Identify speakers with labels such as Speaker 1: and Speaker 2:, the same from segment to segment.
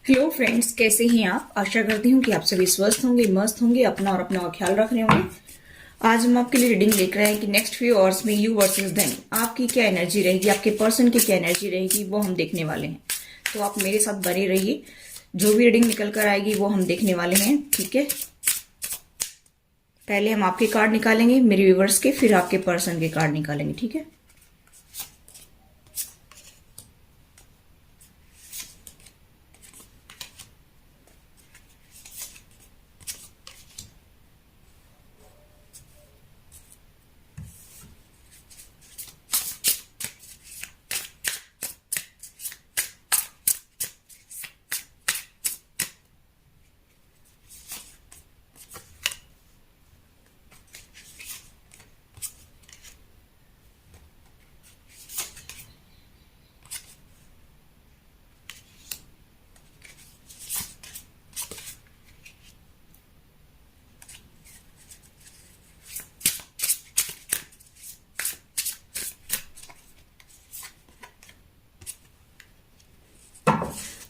Speaker 1: Hello friends, कैसे हैं आप। आशा करती हूँ कि आप सभी स्वस्थ होंगे, मस्त होंगे, अपना और अपना ख्याल रख रहे होंगे। आज हम आपके लिए रीडिंग लेकर आए हैं कि नेक्स्ट फ्यू आवर्स में यू वर्सेस देम आपकी क्या एनर्जी रहेगी, आपके पर्सन की क्या एनर्जी रहेगी, वो हम देखने वाले हैं। तो आप मेरे साथ बने रहिए, जो भी रीडिंग निकल कर आएगी वो हम देखने वाले हैं। ठीक है, पहले हम आपके कार्ड निकालेंगे मेरे व्यूवर्स के, फिर आपके पर्सन के कार्ड निकालेंगे। ठीक है,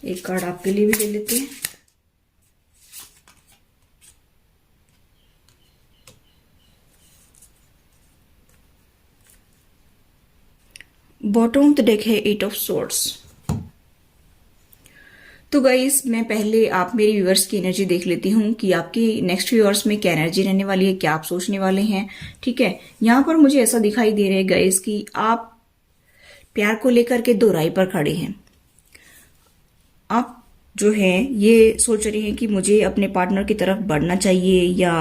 Speaker 1: एक कार्ड आपके लिए भी ले लेते हैं। बॉटम ऑफ द डेक है एट ऑफ सोर्ड्स। तो गाइस, मैं पहले आप मेरे व्यूअर्स की एनर्जी देख लेती हूँ कि आपकी नेक्स्ट फ्यू आवर्स में क्या एनर्जी रहने वाली है, क्या आप सोचने वाले हैं। ठीक है, यहाँ पर मुझे ऐसा दिखाई दे रहा है गाइस कि आप प्यार को लेकर के दो राय पर खड़े हैं। आप जो है ये सोच रहे हैं कि मुझे अपने पार्टनर की तरफ बढ़ना चाहिए या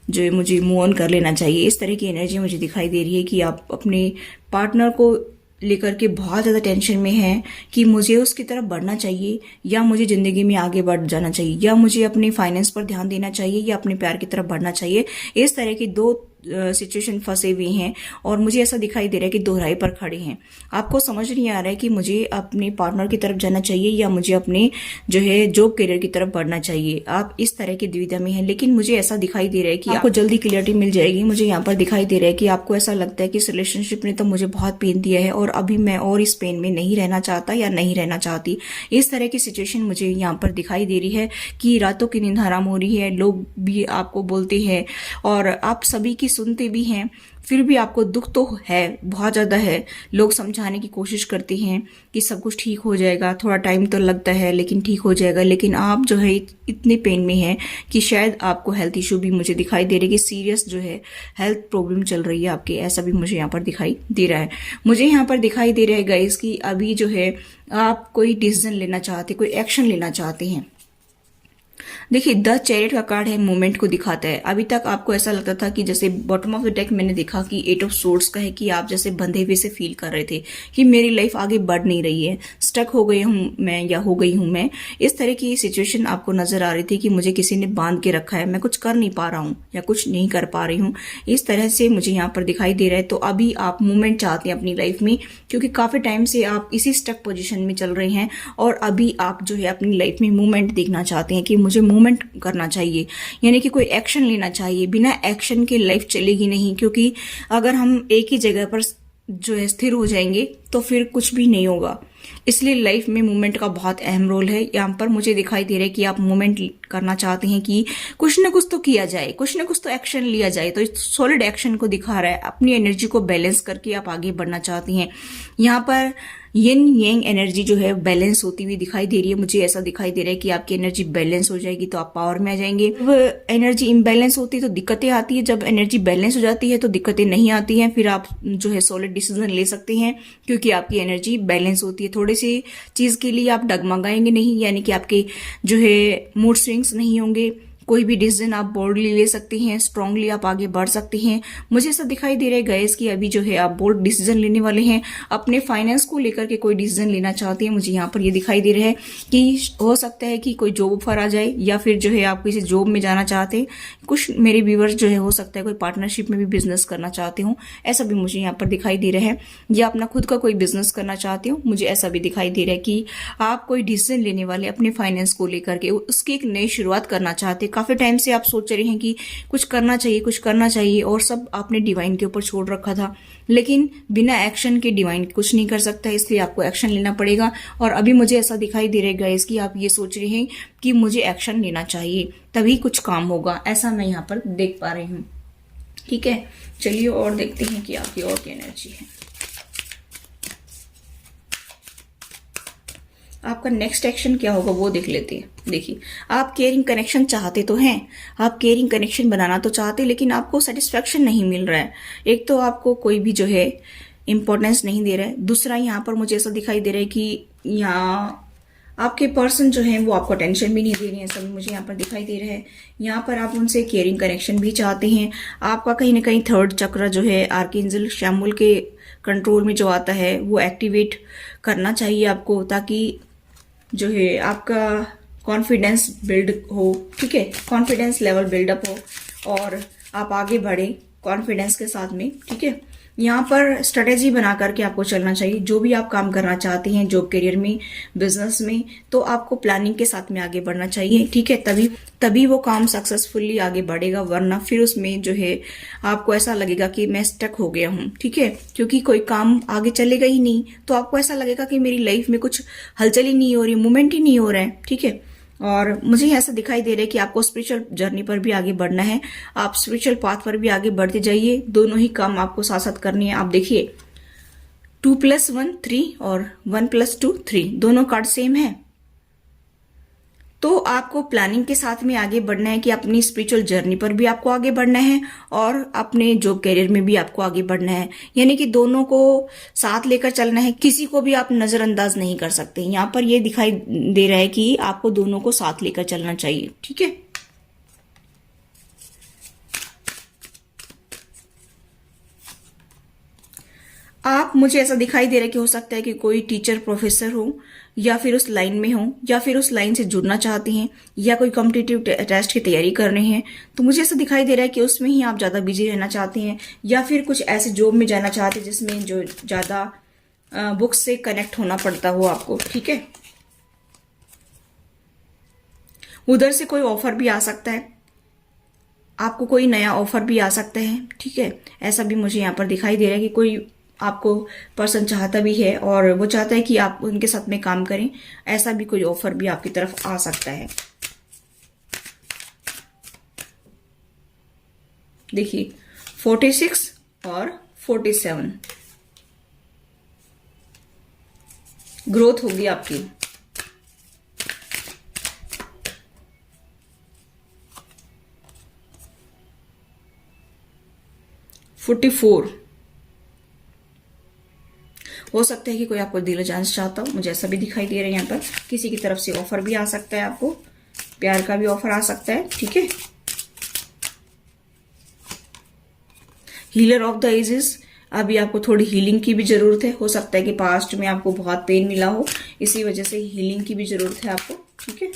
Speaker 1: जो है मुझे मूव ऑन कर लेना चाहिए। इस तरह की एनर्जी मुझे दिखाई दे रही है कि आप अपने पार्टनर को लेकर के बहुत ज़्यादा टेंशन में हैं कि मुझे उसकी तरफ बढ़ना चाहिए या मुझे ज़िंदगी में आगे बढ़ जाना चाहिए या मुझे अपने फाइनेंस पर ध्यान देना चाहिए या अपने प्यार की तरफ बढ़ना चाहिए। इस तरह की दो सिचुएशन फंसे हुए हैं और मुझे ऐसा दिखाई दे रहा है कि दोहराई पर खड़े हैं। आपको समझ नहीं आ रहा है कि मुझे अपने पार्टनर की तरफ जाना चाहिए या मुझे अपने जो है जॉब करियर की तरफ बढ़ना चाहिए। आप इस तरह की दुविधा में हैं, लेकिन मुझे ऐसा दिखाई दे रहा है कि आपको जल्दी क्लियरिटी मिल जाएगी। मुझे यहाँ पर दिखाई दे रहा है कि आपको ऐसा लगता है कि इस रिलेशनशिप ने तो मुझे बहुत पेन दिया है और अभी मैं और इस पेन में नहीं रहना चाहता या नहीं रहना चाहती। इस तरह की सिचुएशन मुझे यहाँ पर दिखाई दे रही है कि रातों की नींद हराम हो रही है, लोग भी आपको बोलते हैं और आप सभी की सुनते भी हैं, फिर भी आपको दुख तो है, बहुत ज़्यादा है। लोग समझाने की कोशिश करते हैं कि सब कुछ ठीक हो जाएगा, थोड़ा टाइम तो लगता है लेकिन ठीक हो जाएगा, लेकिन आप जो है इतने पेन में हैं कि शायद आपको हेल्थ इशू भी मुझे दिखाई दे रही है कि सीरियस जो है हेल्थ प्रॉब्लम चल रही है आपके, ऐसा भी मुझे यहाँ पर दिखाई दे रहा है। मुझे यहाँ पर दिखाई दे रहा है गाइस कि अभी जो है आप कोई डिसीजन लेना चाहते, कोई एक्शन लेना चाहते हैं। देखिए, द चैरियट का कार्ड है, मूवमेंट को दिखाता है। अभी तक आपको ऐसा लगता था कि जैसे बॉटम ऑफ द डेक मैंने देखा कि एट ऑफ सोर्ड्स का है कि आप जैसे बंधे हुए से फील कर रहे थे कि मेरी लाइफ आगे बढ़ नहीं रही है, स्टक हो गई हूं मैं या हो गई हूं मैं। इस तरह की सिचुएशन आपको नजर आ रही थी कि मुझे किसी ने बांध के रखा है, मैं कुछ कर नहीं पा रहा हूं या कुछ नहीं कर पा रही हूं। इस तरह से मुझे यहाँ पर दिखाई दे रहा है। तो अभी आप मूवमेंट चाहते हैं अपनी लाइफ में, क्योंकि काफी टाइम से आप इसी स्टक पोजिशन में चल रहे हैं और अभी आप जो है अपनी लाइफ में मूवमेंट देखना चाहते हैं कि मुझे मूवमेंट करना चाहिए, यानी कि कोई एक्शन लेना चाहिए। बिना एक्शन के लाइफ चलेगी नहीं, क्योंकि अगर हम एक ही जगह पर जो है स्थिर हो जाएंगे तो फिर कुछ भी नहीं होगा। इसलिए लाइफ में मूवमेंट का बहुत अहम रोल है। यहाँ पर मुझे दिखाई दे रहा है कि आप मूवमेंट करना चाहते हैं कि कुछ ना कुछ तो किया जाए, कुछ ना कुछ तो एक्शन लिया जाए। तो सॉलिड एक्शन को दिखा रहा है, अपनी एनर्जी को बैलेंस करके आप आगे बढ़ना चाहती हैं। यहाँ पर यिन यांग एनर्जी जो है बैलेंस होती हुई दिखाई दे रही है। मुझे ऐसा दिखाई दे रहा है कि आपकी एनर्जी बैलेंस हो जाएगी तो आप पावर में आ जाएंगे। जब एनर्जी इम्बैलेंस होती है तो दिक्कतें आती है, जब एनर्जी बैलेंस हो जाती है तो दिक्कतें नहीं आती हैं। फिर आप जो है सॉलिड डिसीजन ले सकते हैं, क्योंकि आपकी एनर्जी बैलेंस होती है। थोड़ी सी चीज के लिए आप डगमगाएंगे नहीं, यानी कि आपके जो है मूड स्विंग्स नहीं होंगे। कोई भी डिसीजन आप बोल्डली ले सकते हैं, स्ट्रांगली आप आगे बढ़ सकते हैं। मुझे ऐसा दिखाई दे रहा है गाइस कि अभी जो है आप बोल्ड डिसीजन लेने वाले हैं, अपने फाइनेंस को लेकर के कोई डिसीजन लेना चाहते हैं। मुझे यहाँ पर ये दिखाई दे रहा है कि हो सकता है कि कोई जॉब ऑफर आ जाए या फिर जो है आप किसी जॉब में जाना चाहते हैं। कुछ मेरे व्यूवर्स जो है हो सकता है कोई पार्टनरशिप में भी बिजनेस करना चाहते हो, ऐसा भी मुझे यहाँ पर दिखाई दे रहा है। या अपना खुद का कोई बिजनेस करना चाहते हो, मुझे ऐसा भी दिखाई दे रहा है कि आप कोई डिसीजन लेने वाले अपने फाइनेंस को लेकर के, उसकी एक नई शुरुआत करना चाहते। काफी टाइम से आप सोच रहे हैं कि कुछ करना चाहिए, कुछ करना चाहिए, और सब आपने डिवाइन के ऊपर छोड़ रखा था, लेकिन बिना एक्शन के डिवाइन कुछ नहीं कर सकता, इसलिए आपको एक्शन लेना पड़ेगा। और अभी मुझे ऐसा दिखाई दे रहा है गाइस कि आप ये सोच रहे हैं कि मुझे एक्शन लेना चाहिए, तभी कुछ काम होगा, ऐसा मैं यहाँ पर देख पा रही हूँ। ठीक है, चलिए और देखते हैं कि आपकी और क्या एनर्जी है। आपका नेक्स्ट एक्शन क्या होगा वो देख लेते हैं। देखिए, आप केयरिंग कनेक्शन चाहते तो हैं, आप केयरिंग कनेक्शन बनाना तो चाहते, लेकिन आपको सेटिस्फेक्शन नहीं मिल रहा है। एक तो आपको कोई भी जो है इंपॉर्टेंस नहीं दे रहा है, दूसरा यहाँ पर मुझे ऐसा दिखाई दे रहा है कि यहाँ आपके पर्सन जो है वो आपको टेंशन भी नहीं दे रहे हैं, सब मुझे यहाँ पर दिखाई दे रहा है। यहाँ पर आप उनसे केयरिंग कनेक्शन भी चाहते हैं। आपका कहीं ना कहीं थर्ड चक्र जो है आर्कएंजल शैमुएल के कंट्रोल में जो आता है वो एक्टिवेट करना चाहिए आपको, ताकि जो है आपका कॉन्फिडेंस बिल्ड हो। ठीक है, कॉन्फिडेंस लेवल बिल्डअप हो और आप आगे बढ़े कॉन्फिडेंस के साथ में। ठीक है, यहाँ पर स्ट्रेटेजी बना करके आपको चलना चाहिए। जो भी आप काम करना चाहते हैं जॉब करियर में, बिजनेस में, तो आपको प्लानिंग के साथ में आगे बढ़ना चाहिए। ठीक है, तभी वो काम सक्सेसफुली आगे बढ़ेगा, वरना फिर उसमें जो है आपको ऐसा लगेगा कि मैं स्टक हो गया हूँ। ठीक है, क्योंकि कोई काम आगे चलेगा ही नहीं, तो आपको ऐसा लगेगा कि मेरी लाइफ में कुछ हलचल ही नहीं हो रही, मूवमेंट ही नहीं हो रहा है। ठीक है, और मुझे ऐसा दिखाई दे रहा है कि आपको स्पिरिचुअल जर्नी पर भी आगे बढ़ना है, आप स्पिरिचुअल पाथ पर भी आगे बढ़ते जाइए। दोनों ही काम आपको साथ साथ करनी है। आप देखिए 2+1 3 और 1+2 3, दोनों कार्ड सेम है। तो आपको प्लानिंग के साथ में आगे बढ़ना है कि अपनी स्पिरिचुअल जर्नी पर भी आपको आगे बढ़ना है और अपने जॉब करियर में भी आपको आगे बढ़ना है, यानी कि दोनों को साथ लेकर चलना है। किसी को भी आप नजरअंदाज नहीं कर सकते। यहाँ पर ये दिखाई दे रहा है कि आपको दोनों को साथ लेकर चलना चाहिए। ठीक है, आप मुझे ऐसा दिखाई दे रहा है कि हो सकता है कि कोई टीचर प्रोफेसर हो, या फिर उस लाइन में हो, या फिर उस लाइन से जुड़ना चाहते हैं, या कोई कॉम्पिटिटिव टेस्ट की तैयारी कर रहे हैं। तो मुझे ऐसा दिखाई दे रहा है कि उसमें ही आप ज्यादा बिजी रहना चाहते हैं, या फिर कुछ ऐसे जॉब में जाना चाहते हैं जिसमें जो ज्यादा बुक्स से कनेक्ट होना पड़ता हो आपको। ठीक है, उधर से कोई ऑफर भी आ सकता है, आपको कोई नया ऑफर भी आ सकता है। ठीक है, ऐसा भी मुझे यहाँ पर दिखाई दे रहा है कि कोई आपको पर्सन चाहता भी है और वो चाहता है कि आप उनके साथ में काम करें। ऐसा भी कोई ऑफर भी आपकी तरफ आ सकता है। देखिए 46 और 47 ग्रोथ होगी आपकी। 44 हो सकता है कि कोई आपको दिल चांस चाहता हो, मुझे ऐसा भी दिखाई दे रहा है। यहाँ पर किसी की तरफ से ऑफर भी आ सकता है, आपको प्यार का भी ऑफर आ सकता है। ठीक है, हीलर ऑफ द एजेस, अभी आपको थोड़ी हीलिंग की भी जरूरत है। हो सकता है कि पास्ट में आपको बहुत पेन मिला हो, इसी वजह से हीलिंग की भी जरूरत है आपको। ठीक है,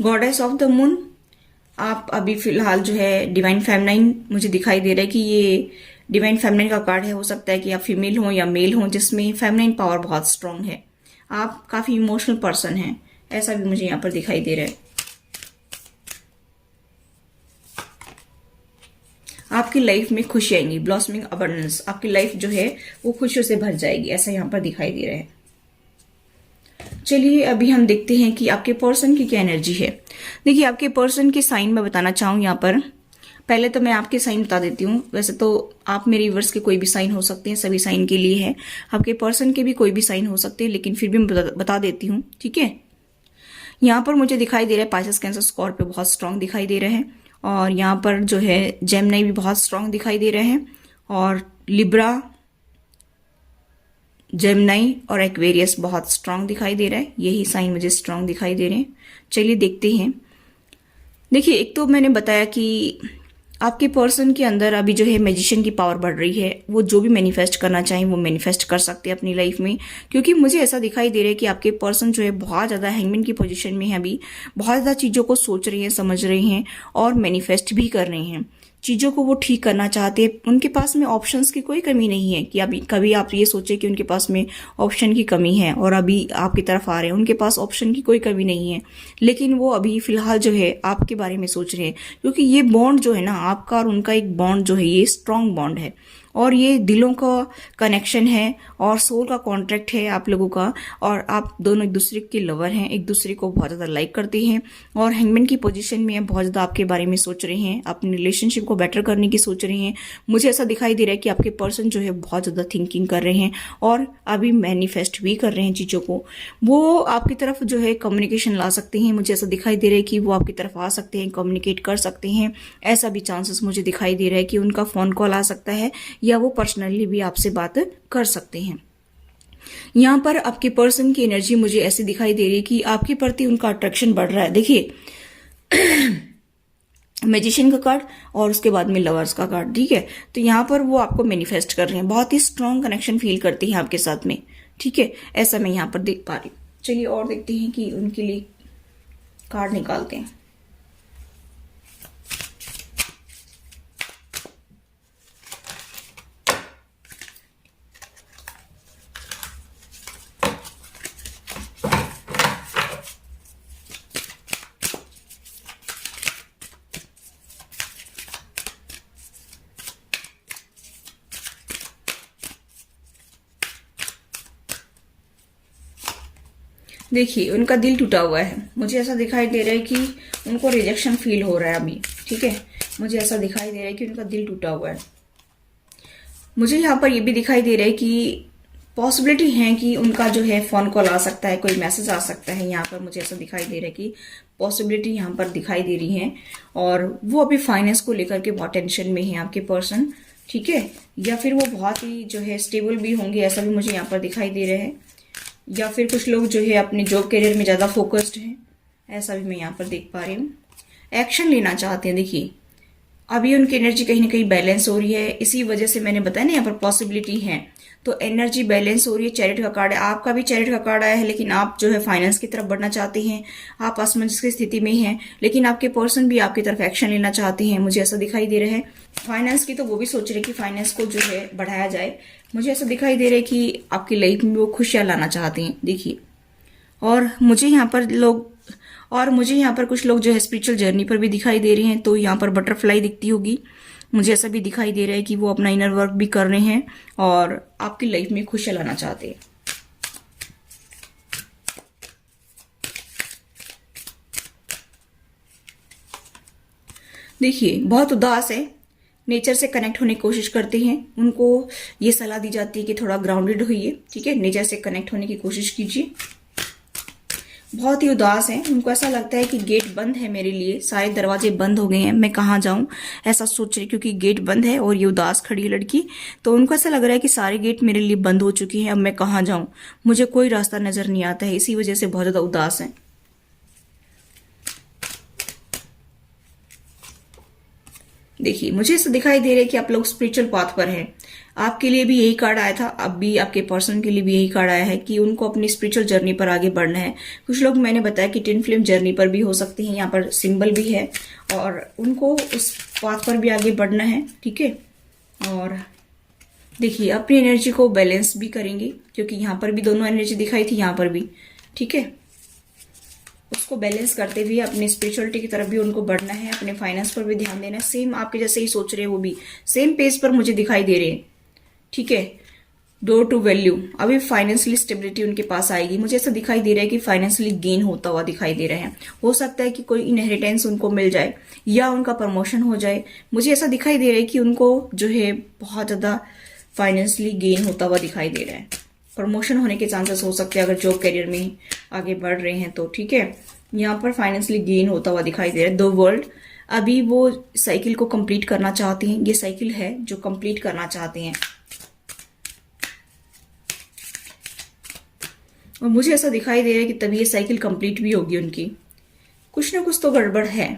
Speaker 1: गॉडेस ऑफ द मून, आप अभी फिलहाल जो है डिवाइन फेमिनाइन, मुझे दिखाई दे रहा है कि ये डिवाइन फेमिनाइन का कार्ड है। हो सकता है कि आप फीमेल हो या मेल हो, जिसमें फेमिनाइन पावर बहुत स्ट्रांग है। आप काफी इमोशनल पर्सन हैं, ऐसा भी मुझे यहाँ पर दिखाई दे रहा है। आपकी लाइफ में खुशी आएंगी, ब्लॉसमिंग अबंडेंस, आपकी लाइफ जो है वो खुशियों से भर जाएगी, ऐसा यहाँ पर दिखाई दे रहा है। चलिए अभी हम देखते हैं कि आपके पर्सन की क्या एनर्जी है। देखिए, आपके पर्सन की साइन मैं बताना चाहूँ यहाँ पर। पहले तो मैं आपके साइन बता देती हूँ। वैसे तो आप मेरे व्यूअर्स के कोई भी साइन हो सकते हैं, सभी साइन के लिए है। आपके पर्सन के भी कोई भी साइन हो सकते हैं, लेकिन फिर भी मैं बता देती हूँ। ठीक है, यहाँ पर मुझे दिखाई दे रहा है पाइसेस, कैंसर, स्कॉर्पियो बहुत स्ट्रांग दिखाई दे रहे हैं, और यहाँ पर जो है जेमिनी भी बहुत स्ट्रांग दिखाई दे रहे हैं, और लिब्रा, जेमिनी और एक्वेरियस बहुत स्ट्रांग दिखाई दे रहा है। यही साइन मुझे स्ट्रांग दिखाई दे रहे हैं। चलिए देखते हैं। देखिए, एक तो मैंने बताया कि आपके पर्सन के अंदर अभी जो है मैजिशियन की पावर बढ़ रही है। वो जो भी मैनिफेस्ट करना चाहें वो मैनिफेस्ट कर सकते हैं अपनी लाइफ में, क्योंकि मुझे ऐसा दिखाई दे रहा है कि आपके पर्सन जो है बहुत ज़्यादा हैंगमैन की पोजीशन में है। अभी बहुत ज़्यादा चीज़ों को सोच रहे हैं, समझ रहे हैं और मैनिफेस्ट भी कर रहे हैं। चीज़ों को वो ठीक करना चाहते हैं। उनके पास में ऑप्शंस की कोई कमी नहीं है कि अभी कभी आप ये सोचे कि उनके पास में ऑप्शन की कमी है और अभी आपकी तरफ आ रहे हैं। उनके पास ऑप्शन की कोई कमी नहीं है, लेकिन वो अभी फिलहाल जो है आपके बारे में सोच रहे हैं, क्योंकि ये बॉन्ड जो है ना, आपका और उनका एक बॉन्ड जो है, ये स्ट्रांग बॉन्ड है और ये दिलों का कनेक्शन है और सोल का कॉन्ट्रैक्ट है आप लोगों का। और आप दोनों एक दूसरे के लवर हैं, एक दूसरे को बहुत ज़्यादा लाइक करते हैं और हैंगमैन की पोजीशन में बहुत ज़्यादा आपके बारे में सोच रहे हैं, अपनी रिलेशनशिप को बेटर करने की सोच रहे हैं। मुझे ऐसा दिखाई दे रहा है कि आपके पर्सन जो है बहुत ज़्यादा थिंकिंग कर रहे हैं और अभी मैनिफेस्ट भी कर रहे हैं चीज़ों को। वो आपकी तरफ जो है कम्युनिकेशन ला सकते हैं। मुझे ऐसा दिखाई दे रहा है कि वो आपकी तरफ आ सकते हैं, कम्युनिकेट कर सकते हैं। ऐसा भी चांसेस मुझे दिखाई दे रहा है कि उनका फ़ोन कॉल आ सकता है या वो पर्सनली भी आपसे बात कर सकते हैं। यहाँ पर आपके पर्सन की एनर्जी मुझे ऐसे दिखाई दे रही है कि आपके प्रति उनका अट्रैक्शन बढ़ रहा है। देखिए मैजिशियन का कार्ड और उसके बाद में लवर्स का कार्ड, ठीक है। तो यहाँ पर वो आपको मैनिफेस्ट कर रहे हैं, बहुत ही स्ट्रांग कनेक्शन फील करते हैं आपके साथ में, ठीक है। ऐसा मैं यहाँ पर देख पा रही हूँ। चलिए और देखते हैं कि उनके लिए कार्ड निकालते हैं। देखिए उनका दिल टूटा हुआ है। मुझे ऐसा दिखाई दे रहा है कि उनको रिजेक्शन फील हो रहा है अभी, ठीक है। मुझे ऐसा दिखाई दे रहा है कि उनका दिल टूटा हुआ है। मुझे यहाँ पर ये भी दिखाई दे रहा है कि पॉसिबिलिटी है कि उनका जो है फोन कॉल आ सकता है, कोई मैसेज आ सकता है। यहाँ पर मुझे ऐसा दिखाई दे रहा है कि पॉसिबिलिटी यहाँ पर दिखाई दे रही है और वो अभी फाइनेंस को लेकर के बहुत टेंशन में है आपके पर्सन, ठीक है। या फिर वो बहुत ही जो है स्टेबल भी होंगे, ऐसा भी मुझे यहाँ पर दिखाई दे रहा है। या फिर कुछ लोग जो है अपने जॉब करियर में ज़्यादा फोकस्ड हैं, ऐसा भी मैं यहाँ पर देख पा रही हूँ। एक्शन लेना चाहते हैं। देखिए अभी उनकी एनर्जी कहीं ना कहीं बैलेंस हो रही है, इसी वजह से मैंने बताया ना यहाँ पर पॉसिबिलिटी है, तो एनर्जी बैलेंस हो रही है। चैरिट का कार्ड है, आपका भी चैरिट का कार्ड आया है, लेकिन आप जो है फाइनेंस की तरफ बढ़ना चाहते हैं, आप असमंजस की स्थिति में हैं, लेकिन आपके पर्सन भी आपकी तरफ एक्शन लेना चाहते हैं, मुझे ऐसा दिखाई दे रहा है। फाइनेंस की तो वो भी सोच रहे हैं कि फाइनेंस को जो है बढ़ाया जाए। मुझे ऐसा दिखाई दे रहा है कि आपकी लाइफ में वो खुशियां लाना चाहते हैं। देखिए और मुझे यहाँ पर कुछ लोग जो है स्पिरिचुअल जर्नी पर भी दिखाई दे रहे हैं। तो यहाँ पर बटरफ्लाई दिखती होगी। मुझे ऐसा भी दिखाई दे रहा है कि वो अपना इनर वर्क भी कर रहे हैं और आपकी लाइफ में खुशियां लाना चाहते हैं। देखिए बहुत उदास है, नेचर से कनेक्ट होने की कोशिश करते हैं। उनको ये सलाह दी जाती है कि थोड़ा ग्राउंडेड होइए, ठीक है, नेचर से कनेक्ट होने की कोशिश कीजिए। बहुत ही उदास हैं, उनको ऐसा लगता है कि गेट बंद है मेरे लिए, सारे दरवाजे बंद हो गए हैं, मैं कहाँ जाऊं, ऐसा सोच रही, क्योंकि गेट बंद है और ये उदास खड़ी है लड़की। तो उनको ऐसा लग रहा है कि सारे गेट मेरे लिए बंद हो चुके हैं, अब मैं कहाँ जाऊं, मुझे कोई रास्ता नजर नहीं आता है, इसी वजह से बहुत ज्यादा उदास है। देखिए मुझे ऐसा दिखाई दे रहा है कि आप लोग स्पिरिचुअल पाथ पर हैं। आपके लिए भी यही कार्ड आया था, अब भी आपके पर्सन के लिए भी यही कार्ड आया है कि उनको अपनी स्पिरिचुअल जर्नी पर आगे बढ़ना है। कुछ लोग मैंने बताया कि ट्विन फ्लेम जर्नी पर भी हो सकते हैं, यहाँ पर सिंबल भी है और उनको उस पाथ पर भी आगे बढ़ना है, ठीक है। और देखिए अपनी एनर्जी को बैलेंस भी करेंगे, क्योंकि यहाँ पर भी दोनों एनर्जी दिखाई थी, यहाँ पर भी, ठीक है। उसको बैलेंस करते हुए अपनी स्पिरिचुअलिटी की तरफ भी उनको बढ़ना है, अपने फाइनेंस पर भी ध्यान देना है। सेम आपके जैसे ही सोच रहे हैं, वो भी सेम पेज पर मुझे दिखाई दे रहे हैं, ठीक है। डोर टू वैल्यू, अभी फाइनेंशियली स्टेबिलिटी उनके पास आएगी। मुझे ऐसा दिखाई दे रहा है कि फाइनेंशियली गेन होता हुआ दिखाई दे रहे हैं। हो सकता है कि कोई इनहेरिटेंस उनको मिल जाए या उनका प्रमोशन हो जाए। मुझे ऐसा दिखाई दे रहा है कि उनको जो है बहुत ज्यादा फाइनेंशियली गेन होता हुआ दिखाई दे रहा है। प्रमोशन होने के चांसेस हो सकते हैं अगर जॉब करियर में आगे बढ़ रहे हैं तो, ठीक है। यहाँ पर फाइनेंशियली गेन होता हुआ दिखाई दे रहा है। द वर्ल्ड, अभी वो साइकिल को कंप्लीट करना चाहते हैं, ये साइकिल है जो कंप्लीट करना चाहते हैं। और मुझे ऐसा दिखाई दे रहा है कि तभी ये साइकिल कंप्लीट भी होगी उनकी। कुछ ना कुछ तो गड़बड़ है।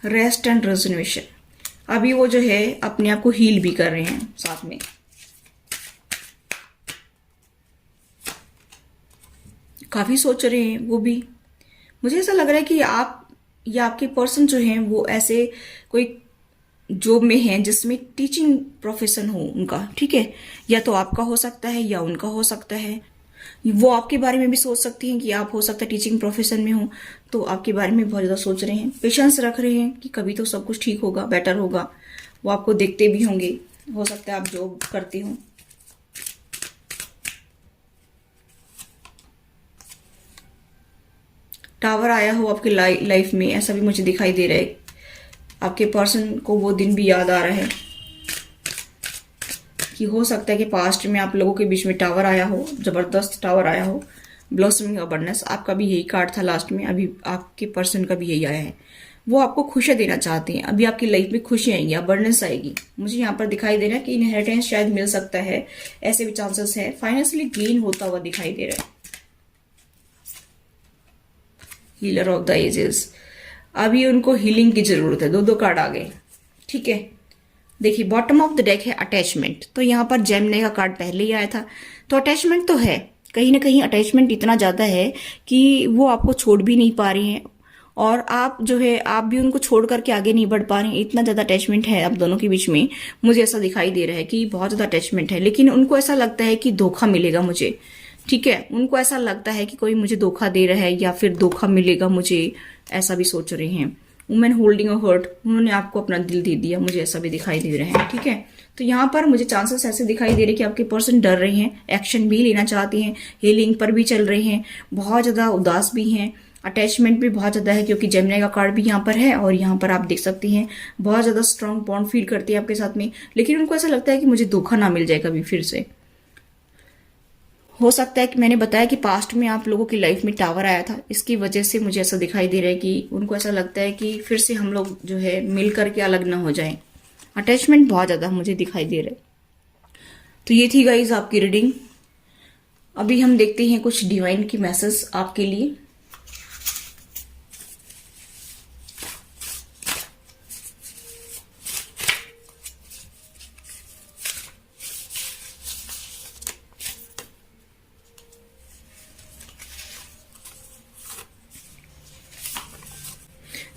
Speaker 1: रेस्ट एंड रेजोनेशन, अभी वो जो है अपने आप को हील भी कर रहे हैं साथ में। काफी सोच रहे हैं वो भी। मुझे ऐसा लग रहा है कि आप या आपके पर्सन जो हैं वो ऐसे कोई जॉब में हैं जिसमें टीचिंग प्रोफेशन हो उनका, ठीक है। या तो आपका हो सकता है या उनका हो सकता है। वो आपके बारे में भी सोच सकती हैं कि आप हो सकता है टीचिंग प्रोफेशन में हो, तो आपके बारे में बहुत ज़्यादा सोच रहे हैं, पेशेंस रख रहे हैं कि कभी तो सब कुछ ठीक होगा, बेटर होगा। वो आपको देखते भी होंगे, हो सकता है आप जॉब करते हो। टावर आया हो आपके लाइफ में, ऐसा भी मुझे दिखाई दे रहा है। आपके पर्सन को वो दिन भी याद आ रहा है कि हो सकता है कि पास्ट में आप लोगों के बीच में टावर आया हो, जबरदस्त टावर आया हो, ब्लॉसमिंग अबंडेंस। आपका भी यही कार्ड था लास्ट में, अभी आपके पर्सन का भी यही आया है। वो आपको खुशियां देना चाहते हैं, अभी आपकी लाइफ में खुशी आएंगी, अबंडेंस आएगी। मुझे यहाँ पर दिखाई दे रहा है कि इनहेरिटेंस शायद मिल सकता है, ऐसे भी चांसेस है। फाइनेंशियली गेन होता हुआ दिखाई दे रहा है। हीलर ऑफ द एजेस, अभी उनको हीलिंग की जरूरत है। दो कार्ड आ गए, ठीक है। देखिए बॉटम ऑफ द डेक है अटैचमेंट, तो यहाँ पर जेमिनी का कार्ड पहले ही आया था, तो अटैचमेंट तो है, कहीं ना कहीं अटैचमेंट इतना ज्यादा है कि वो आपको छोड़ भी नहीं पा रहे हैं, और आप जो है आप भी उनको छोड़ करके आगे नहीं बढ़ पा रहे हैं। इतना ज्यादा अटैचमेंट है आप दोनों के बीच में, मुझे ऐसा दिखाई दे रहा है कि बहुत ज्यादा अटैचमेंट है। लेकिन उनको ऐसा लगता है कि धोखा मिलेगा मुझे, ठीक है। उनको ऐसा लगता है कि कोई मुझे धोखा दे रहा है या फिर धोखा मिलेगा मुझे, ऐसा भी सोच रहे हैं। वुमेन होल्डिंग अ हर्ट, उन्होंने आपको अपना दिल दे दिया, मुझे ऐसा भी दिखाई दे रहा है, ठीक है। तो यहाँ पर मुझे चांसेस ऐसे दिखाई दे रहे हैं कि आपके पर्सन डर रहे हैं, एक्शन भी लेना चाहते हैं, हीलिंग पर भी चल रहे हैं, बहुत ज्यादा उदास भी हैं, अटैचमेंट भी बहुत ज्यादा है क्योंकि जेमिनी का कार्ड भी यहाँ पर है। और यहाँ पर आप देख सकते हैं बहुत ज्यादा स्ट्रांग बॉन्ड फील करते हैं आपके साथ में, लेकिन उनको ऐसा लगता है कि मुझे धोखा ना मिल जाए कभी फिर से। हो सकता है कि मैंने बताया कि पास्ट में आप लोगों की लाइफ में टावर आया था, इसकी वजह से मुझे ऐसा दिखाई दे रहा है कि उनको ऐसा लगता है कि फिर से हम लोग जो है मिल करके अलग ना हो जाएं। अटैचमेंट बहुत ज्यादा मुझे दिखाई दे रहा है। तो ये थी गाइज आपकी रीडिंग। अभी हम देखते हैं कुछ डिवाइन की मैसेज आपके लिए।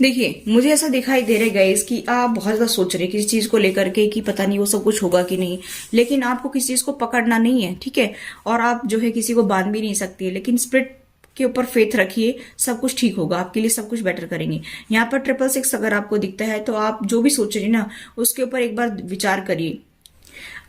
Speaker 1: देखिए मुझे ऐसा दिखाई दे रहा है गाइस कि आप बहुत ज्यादा सोच रहे हैं किसी चीज को लेकर के कि पता नहीं वो सब कुछ होगा कि नहीं, लेकिन आपको किसी चीज को पकड़ना नहीं है, ठीक है। और आप जो है किसी को बांध भी नहीं सकती है, लेकिन स्पिरिट के ऊपर फेथ रखिए, सब कुछ ठीक होगा, आपके लिए सब कुछ बेटर करेंगे। यहाँ पर 666 अगर आपको दिखता है तो आप जो भी सोच रहे हैं ना उसके ऊपर एक बार विचार करिए।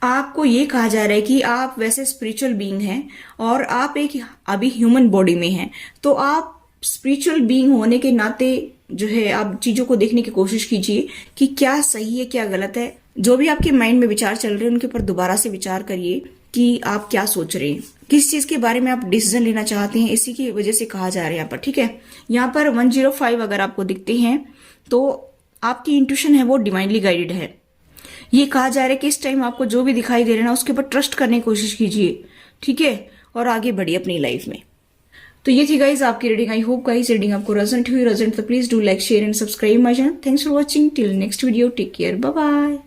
Speaker 1: आपको ये कहा जा रहा है कि आप वैसे स्पिरिचुअल बीइंग हैं और आप एक अभी ह्यूमन बॉडी में हैं, तो आप स्पिरिचुअल बीइंग होने के नाते जो है आप चीजों को देखने की कोशिश कीजिए कि क्या सही है क्या गलत है। जो भी आपके माइंड में विचार चल रहे हैं उनके ऊपर दोबारा से विचार करिए कि आप क्या सोच रहे हैं, किस चीज के बारे में आप डिसीजन लेना चाहते हैं, इसी की वजह से कहा जा रहा है यहाँ पर, ठीक है। यहाँ पर 105 अगर आपको दिखते हैं तो आपकी इंट्यूशन है वो डिवाइनली गाइडेड है। ये कहा जा रहा है कि इस टाइम आपको जो भी दिखाई दे रहा है ना उसके ऊपर ट्रस्ट करने की कोशिश कीजिए, ठीक है, और आगे बढ़िए अपनी लाइफ में। तो ये थी गाइज आपकी reading. I hope guys reading आपको रेजोनेट हुई। रेजोनेट तो please do like share and subscribe my channel. Thanks for watching. Till next video, take care, bye bye.